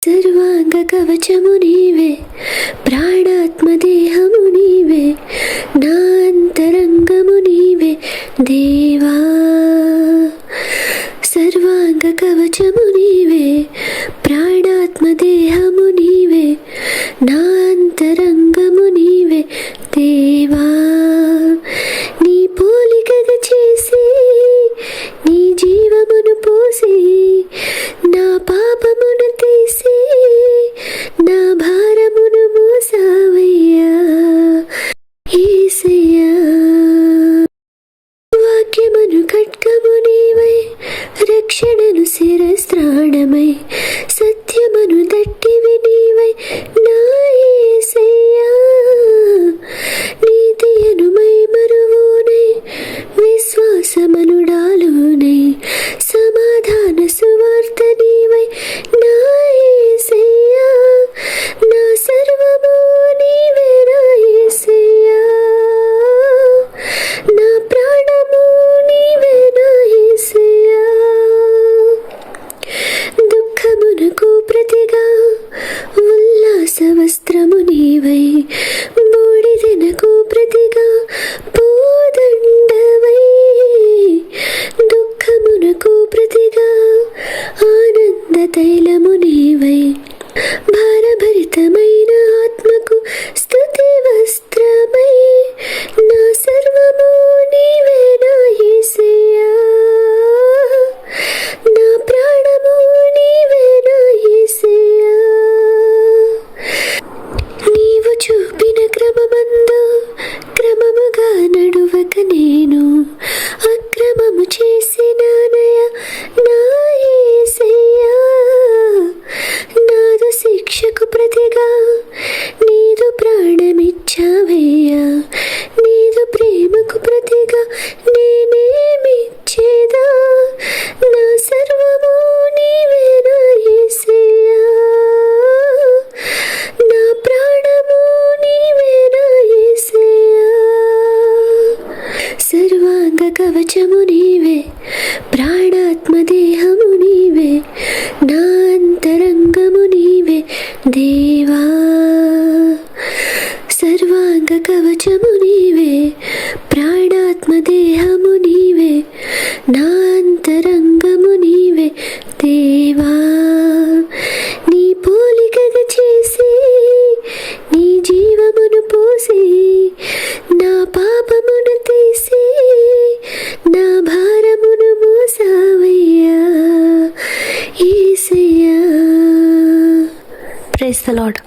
సర్వాంగ కవచము నీవే, ప్రాణాత్మదేహము నీవే, నా అంతరంగము నీవే దేవా. సర్వాంగ కవచము నీవే, ప్రాణాత్మదేహము నీవే, నా అంతరంగము నీవే దేవా. నీ పోలికగా చేసి నీ జీవమును పోసి, నా పాపమును తీసి, నా భారమును మోసావయ్యా యేసయ్యా. వాక్యమును ఖడ్గము నీవై, రక్షణను శిరస్త్రాణమై, సత్యమును దట్టివి నీవై నా యేసయ్యా. నీతియను మైమరువునై, విశ్వాసమనుడాలునై, సమాధాన సువార్త నీవై నా యేసయ్యా. నా సర్వము నీవే నా యేసయ్యా, నా ప్రాణము నీవే నా యేసయ్యా. దుఃఖమునకు ప్రతిగా ఉల్లాస వస్త్రము నీవై, బూడిదనకు ప్రతిగా పూదండవై, దుఃఖమునకు ప్రతిగా ఆనంద తైలము నీవై, భారభరితమైన ఆత్మకు స్తుతి వస్త్రమై, నా సర్వము నీవే నా యేసయ్యా, నా ప్రాణము నీవే నా యేసయ్యా. నీవు చూపిన క్రమమందు క్రమముగా నడువక నేను అక్రమము చేసినానయ నా యేసయ్యా. నాదు శిక్షకు ప్రతిగా నీదు ప్రాణమిచ్చావయ్యా, నీదు ప్రేమకు ప్రతిగా నేనేమిచ్చేదా. నా సర్వము నీవే నా యేసయ్యా, నా ప్రాణము నీవే నా యేసయ్యా. సర్వాంగ కవచము నీవే, ప్రాణాత్మదేహము నీవే, నా అంతరంగము నీవే దేవా. సర్వాంగ కవచము నీవే, ప్రాణాత్మదేహము నీవే, నా అంతరంగము నీవే దేవా. నీ పోలికగా చేసి నీ జీవమును పోసి, నా పాపమును తీసి, నా భారమును మోసావయ్యా యేసయ్యా. Praise the lord.